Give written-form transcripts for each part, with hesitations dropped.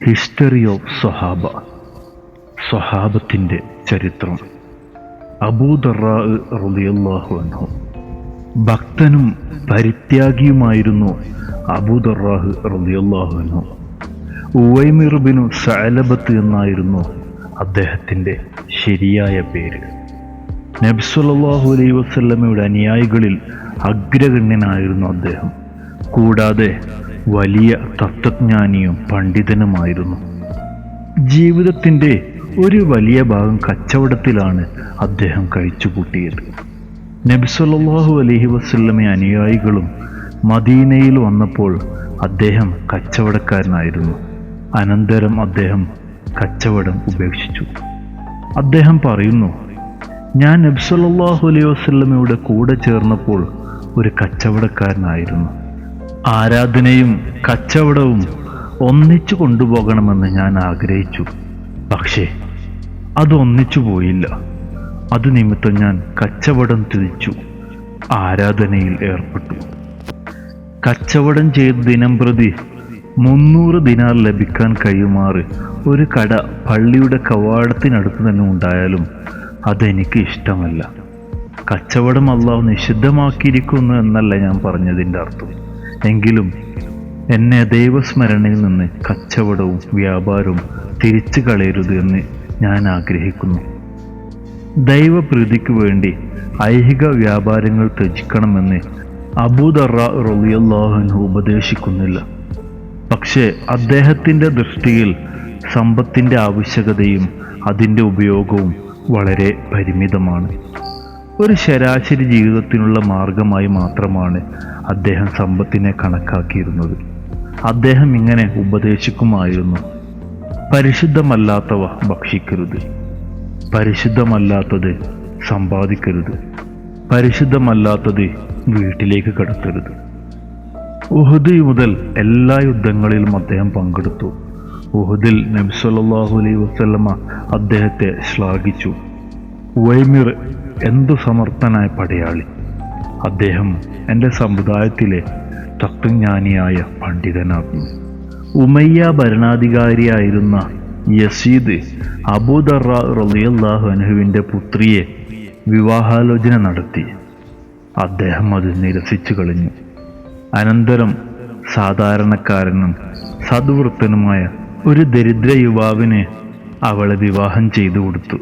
History of സ്വഹാബ, സ്വഹാബത്തിൻ്റെ ചരിത്രം. അബൂദർറാ റളിയല്ലാഹു അൻഹു ഭക്തനും പരിത്യാഗിയുമായിരുന്നു. അബൂദർറാ റളിയല്ലാഹു അൻഹു ഉവൈമിർ ബിൻ സഅലബത്ത് എന്നായിരുന്നു അദ്ദേഹത്തിൻ്റെ ശരിയായ പേര്. നബി സല്ലല്ലാഹു അലൈഹി വസല്ലമയുടെ അനുയായികളിൽ അഗ്രഗണ്യനായിരുന്നു അദ്ദേഹം. കൂടാതെ വലിയ തത്വജ്ഞാനിയും പണ്ഡിതനുമായിരുന്നു. ജീവിതത്തിൻ്റെ ഒരു വലിയ ഭാഗം കച്ചവടത്തിലാണ് അദ്ദേഹം കഴിച്ചുകൂട്ടിയത്. നബി സല്ലല്ലാഹു അലൈഹി വസല്ലമ അനുയായികളും മദീനയിൽ വന്നപ്പോൾ അദ്ദേഹം കച്ചവടക്കാരനായിരുന്നു. അനന്തരം അദ്ദേഹം കച്ചവടം ഉപേക്ഷിച്ചു. അദ്ദേഹം പറയുന്നു, ഞാൻ നബി സല്ലല്ലാഹു അലൈഹി വസല്ലമയുടെ കൂടെ ചേർന്നപ്പോൾ ഒരു കച്ചവടക്കാരനായിരുന്നു. ആരാധനയും കച്ചവടവും ഒന്നിച്ചു കൊണ്ടുപോകണമെന്ന് ഞാൻ ആഗ്രഹിച്ചു. പക്ഷേ അത് ഒന്നിച്ചു പോയില്ല. അത് നിമിത്തം ഞാൻ കച്ചവടം തിരിച്ചു ആരാധനയിൽ ഏർപ്പെട്ടു. കച്ചവടം ചെയ്ത് ദിനംപ്രതി 300 ദിനാർ ലഭിക്കാൻ കഴിയുമാറ് ഒരു കട പള്ളിയുടെ കവാടത്തിനടുത്ത് തന്നെ ഉണ്ടായാലും അതെനിക്ക് ഇഷ്ടമല്ല. കച്ചവടം അല്ലാഹു നിഷിദ്ധമാക്കിയിരിക്കുന്നു എന്നല്ല ഞാൻ പറഞ്ഞതിൻ്റെ അർത്ഥം. എങ്കിലും എന്നെ ദൈവസ്മരണയിൽ നിന്ന് കച്ചവടവും വ്യാപാരവും തിരിച്ചു കളയരുത് എന്ന് ഞാൻ ആഗ്രഹിക്കുന്നു. ദൈവപ്രീതിക്ക് വേണ്ടി ഐഹിക വ്യാപാരങ്ങൾ ത്യജിക്കണമെന്ന് അബൂദർറാ റളിയല്ലാഹു അൻഹു ഉപദേശിക്കുന്നില്ല. പക്ഷേ അദ്ദേഹത്തിൻ്റെ ദൃഷ്ടിയിൽ സമ്പത്തിൻ്റെ ആവശ്യകതയും അതിൻ്റെ ഉപയോഗവും വളരെ പരിമിതമാണ്. ഒരു ശരാശരി ജീവിതത്തിനുള്ള മാർഗമായി മാത്രമാണ് അദ്ദേഹം സമ്പത്തിനെ കണക്കാക്കിയിരുന്നത്. അദ്ദേഹം ഇങ്ങനെ ഉപദേശിക്കുമായിരുന്നു: പരിശുദ്ധമല്ലാത്തവ ഭക്ഷിക്കരുത്, പരിശുദ്ധമല്ലാത്തത് സമ്പാദിക്കരുത്, പരിശുദ്ധമല്ലാത്തത് വീട്ടിലേക്ക് കടത്തരുത്. ഉഹുദ് മുതൽ എല്ലാ യുദ്ധങ്ങളിലും അദ്ദേഹം പങ്കെടുത്തു. ഉഹുദിൽ നബി സല്ലല്ലാഹു അലൈഹി വസല്ലമ അദ്ദേഹത്തെ ശ്ലാഘിച്ചു. ഉവൈമിർ എന്തു സമർത്ഥനായ പടയാളി! അദ്ദേഹം എൻ്റെ സമുദായത്തിലെ തത്വജ്ഞാനിയായ പണ്ഡിതനാകുന്നു. ഉമയ്യ ഭരണാധികാരിയായിരുന്ന യസീദ് അബൂദർറാ റളിയല്ലാഹു അൻഹുവിൻ്റെ പുത്രിയെ വിവാഹാലോചന നടത്തി. അദ്ദേഹം അത് നിരസിച്ചു കളഞ്ഞു. അനന്തരം സാധാരണക്കാരനും സദ്വൃത്തനുമായ ഒരു ദരിദ്ര യുവാവിന് അവളെ വിവാഹം ചെയ്തു കൊടുത്തു.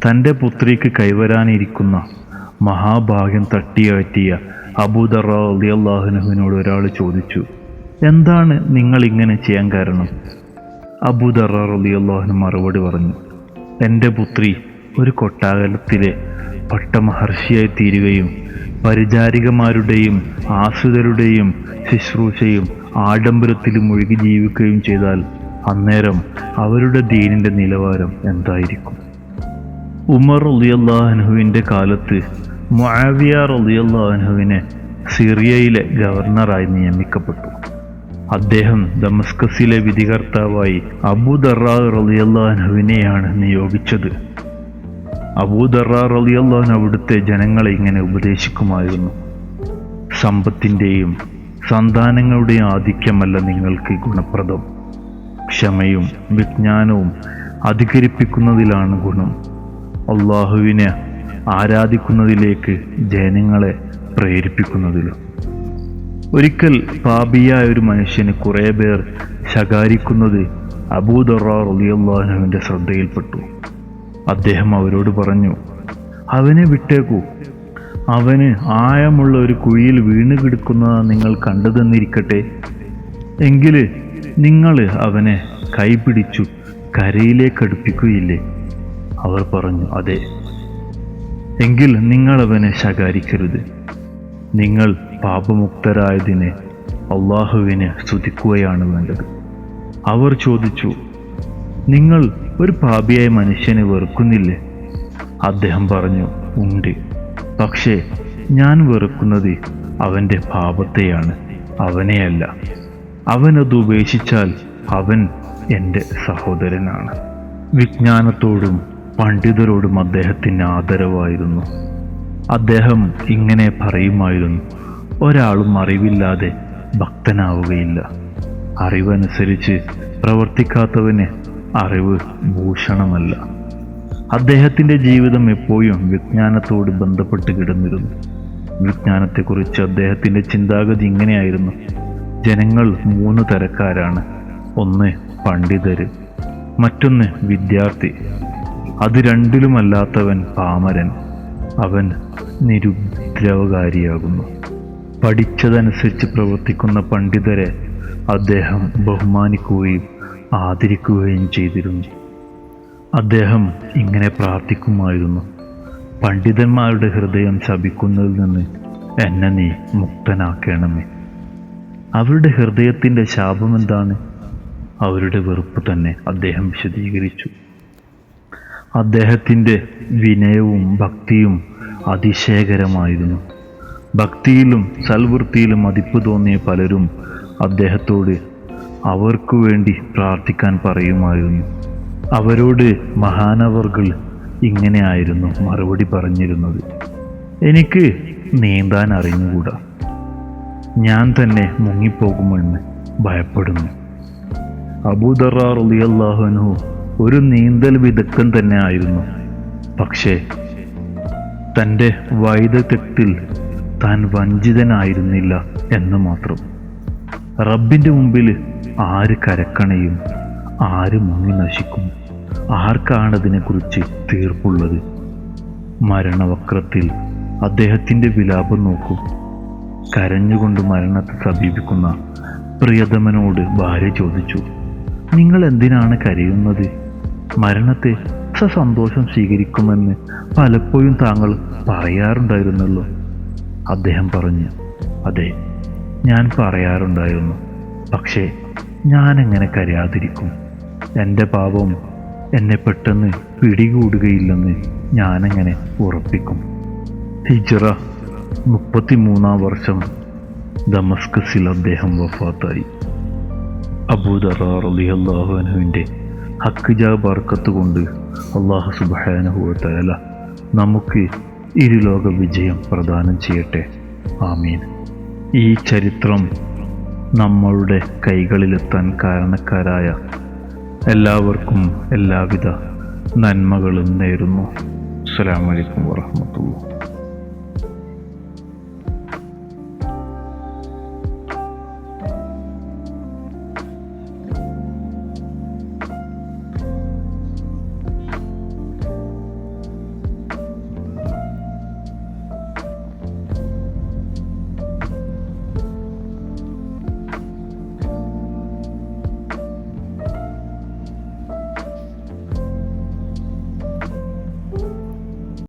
തൻ്റെ പുത്രിക്ക് കൈവരാനിരിക്കുന്ന മഹാഭാഗ്യം തട്ടിയകറ്റിയ അബൂദർറാ റളിയല്ലാഹു അൻഹുവിനോട് ഒരാൾ ചോദിച്ചു, എന്താണ് നിങ്ങൾ ഇങ്ങനെ ചെയ്യാൻ കാരണം? അബൂദർറാ റളിയല്ലാഹു അൻഹു മറുപടി പറഞ്ഞു, എൻ്റെ പുത്രി ഒരു കൊട്ടാരത്തിലെ പട്ടമഹർഷിയായി തീരുകയും പരിചാരികമാരുടെയും ആശ്രിതരുടെയും ശുശ്രൂഷയും ആഡംബരത്തിലും മുഴുകി ജീവിക്കുകയും ചെയ്താൽ അന്നേരം അവരുടെ ദീനിൻ്റെ നിലവാരം എന്തായിരിക്കും? ഉമർ റളിയല്ലാഹു അൻഹുവിൻ്റെ കാലത്ത് മുആവിയ റളിയല്ലാഹു അൻഹുവിനെ സിറിയയിലെ ഗവർണറായി നിയമിക്കപ്പെട്ടു. അദ്ദേഹം ദമസ്കസിലെ വിധികർത്താവായി അബൂദർറാ റളിയല്ലാഹു അൻഹുവിനെയാണ് നിയോഗിച്ചത്. അബൂദർറാ റളിയല്ലാഹു അൻഹു അവിടുത്തെ ജനങ്ങളെ ഇങ്ങനെ ഉപദേശിക്കുമായിരുന്നു: സമ്പത്തിൻ്റെയും സന്താനങ്ങളുടെയും ആധിക്യമല്ല നിങ്ങൾക്ക് ഗുണപ്രദം. ക്ഷമയും വിജ്ഞാനവും അധികരിപ്പിക്കുന്നതിലാണ് ഗുണം. അള്ളാഹുവിനെ ആരാധിക്കുന്നതിലേക്ക് ജനങ്ങളെ പ്രേരിപ്പിക്കുന്നതിലും. ഒരിക്കൽ പാപിയായ ഒരു മനുഷ്യന് കുറേ പേർ ശകാരിക്കുന്നത് അബൂദർറാ റളിയല്ലാഹു അൻഹുവിൻ്റെ ശ്രദ്ധയിൽപ്പെട്ടു. അദ്ദേഹം അവരോട് പറഞ്ഞു, അവനെ വിട്ടേക്കൂ. അവന് ആഴമുള്ള ഒരു കുഴിയിൽ വീണ് കിടക്കുന്നത് നിങ്ങൾ കണ്ടുതന്നിരിക്കട്ടെ. എങ്കിൽ നിങ്ങൾ അവനെ കൈപിടിച്ചു കരയിലേക്ക് അടുപ്പിക്കുകയില്ലേ? അവർ പറഞ്ഞു, അതെ. എങ്കിൽ നിങ്ങൾ അവനെ ശകാരിക്കരുത്. നിങ്ങൾ പാപമുക്തരായതിനെ അള്ളാഹുവിനെ സ്തുതിക്കുകയാണ് വേണ്ടത്. അവർ ചോദിച്ചു, നിങ്ങൾ ഒരു പാപിയായ മനുഷ്യനെ വെറുക്കുന്നില്ലേ? അദ്ദേഹം പറഞ്ഞു, ഉണ്ട്. പക്ഷേ ഞാൻ വെറുക്കുന്നത് അവൻ്റെ പാപത്തെയാണ്, അവനെയല്ല. അവനത് ഉപേക്ഷിച്ചാൽ അവൻ എൻ്റെ സഹോദരനാണ്. വിജ്ഞാനത്തോടും പണ്ഡിതരോടും അദ്ദേഹത്തിന് ആദരവായിരുന്നു. അദ്ദേഹം ഇങ്ങനെ പറയുമായിരുന്നു: ഒരാളും അറിവില്ലാതെ ഭക്തനാവുകയില്ല. അറിവനുസരിച്ച് പ്രവർത്തിക്കാത്തവന് അറിവ് ഭൂഷണമല്ല. അദ്ദേഹത്തിൻ്റെ ജീവിതം എപ്പോഴും വിജ്ഞാനത്തോട് ബന്ധപ്പെട്ട് കിടന്നിരുന്നു. വിജ്ഞാനത്തെക്കുറിച്ച് അദ്ദേഹത്തിൻ്റെ ചിന്താഗതി ഇങ്ങനെയായിരുന്നു: ജനങ്ങൾ 3 തരക്കാരാണ്. ഒന്ന് പണ്ഡിതര്, മറ്റൊന്ന് വിദ്യാർത്ഥി, അത് രണ്ടിലുമല്ലാത്തവൻ പാമരൻ, അവൻ നിരുദ്രവകാരിയാകുന്നു. പഠിച്ചതനുസരിച്ച് പ്രവർത്തിക്കുന്ന പണ്ഡിതരെ അദ്ദേഹം ബഹുമാനിക്കുകയും ആദരിക്കുകയും ചെയ്തിരുന്നു. അദ്ദേഹം ഇങ്ങനെ പ്രാർത്ഥിക്കുമായിരുന്നു: പണ്ഡിതന്മാരുടെ ഹൃദയം ശപിക്കുന്നതിൽ നിന്ന് എന്നെ നീ മുക്തനാക്കണമേ. അവരുടെ ഹൃദയത്തിൻ്റെ ശാപം എന്താണ്? അവരുടെ വെറുപ്പ് തന്നെ. അദ്ദേഹം വിശദീകരിച്ചു. അദ്ദേഹത്തിൻ്റെ വിനയവും ഭക്തിയും അതിശയകരമായിരുന്നു. ഭക്തിയിലും സൽവൃത്തിയിലും മതിപ്പ് തോന്നിയ പലരും അദ്ദേഹത്തോട് അവർക്കു വേണ്ടി പ്രാർത്ഥിക്കാൻ പറയുമായിരുന്നു. അവരോട് മഹാനവർകൾ ഇങ്ങനെയായിരുന്നു മറുപടി പറഞ്ഞിരുന്നത്: എനിക്ക് നീന്താൻ അറിഞ്ഞുകൂടാ, ഞാൻ തന്നെ മുങ്ങിപ്പോകുമെന്ന് ഭയപ്പെടുന്നു. അബൂദർ റളിയല്ലാഹു അൻഹു ഒരു നീന്തൽ വിദഗ്ധൻ തന്നെ ആയിരുന്നു. പക്ഷേ തൻ്റെ വൈദഗ്ധ്യത്തിൽ താൻ വഞ്ചിതനായിരുന്നില്ല എന്ന് മാത്രം. റബ്ബിൻ്റെ മുമ്പിൽ ആര് കരക്കണയും ആര് മുങ്ങി നശിക്കും? ആർക്കാണതിനെക്കുറിച്ച് തീർപ്പുള്ളത്? മരണവക്രത്തിൽ അദ്ദേഹത്തിൻ്റെ വിലാപം നോക്കൂ. കരഞ്ഞുകൊണ്ട് മരണത്തെ സമീപിക്കുന്ന പ്രിയതമനോട് ഭാര്യ ചോദിച്ചു: നിങ്ങൾ എന്തിനാണ് കരയുന്നത്? മരണത്തെ സന്തോഷം സ്വീകരിക്കുമെന്ന് പലപ്പോഴും താങ്കൾ പറയാറുണ്ടായിരുന്നല്ലോ. അദ്ദേഹം പറഞ്ഞു: അതെ, ഞാൻ പറയാറുണ്ടായിരുന്നു. പക്ഷേ ഞാനെങ്ങനെ കരയാതിരിക്കും? എൻ്റെ പാപം എന്നെ പെട്ടെന്ന് പിടികൂടുകയില്ലെന്ന് ഞാനെങ്ങനെ ഉറപ്പിക്കും? ഹിജ്റ 33-ാം വർഷം ദമസ്കസിൽ അദ്ദേഹം വഫാത്തായി. അബൂദർ റളിയല്ലാഹു അൻഹുവിൻ്റെ ഹഖ്ജ ബർക്കത്ത് കൊണ്ട് അല്ലാഹു സുബ്ഹാനഹു വ തആല നമുക്ക് ഇരുലോക വിജയം പ്രദാനം ചെയ്യട്ടെ. ആമീൻ. ഈ ചരിത്രം നമ്മളുടെ കൈകളിലെത്താൻ കാരണക്കാരായ എല്ലാവർക്കും എല്ലാവിധ നന്മകളും നേരുന്നു. അസ്സലാമു അലൈക്കും വറഹ്മത്തുള്ളാഹി.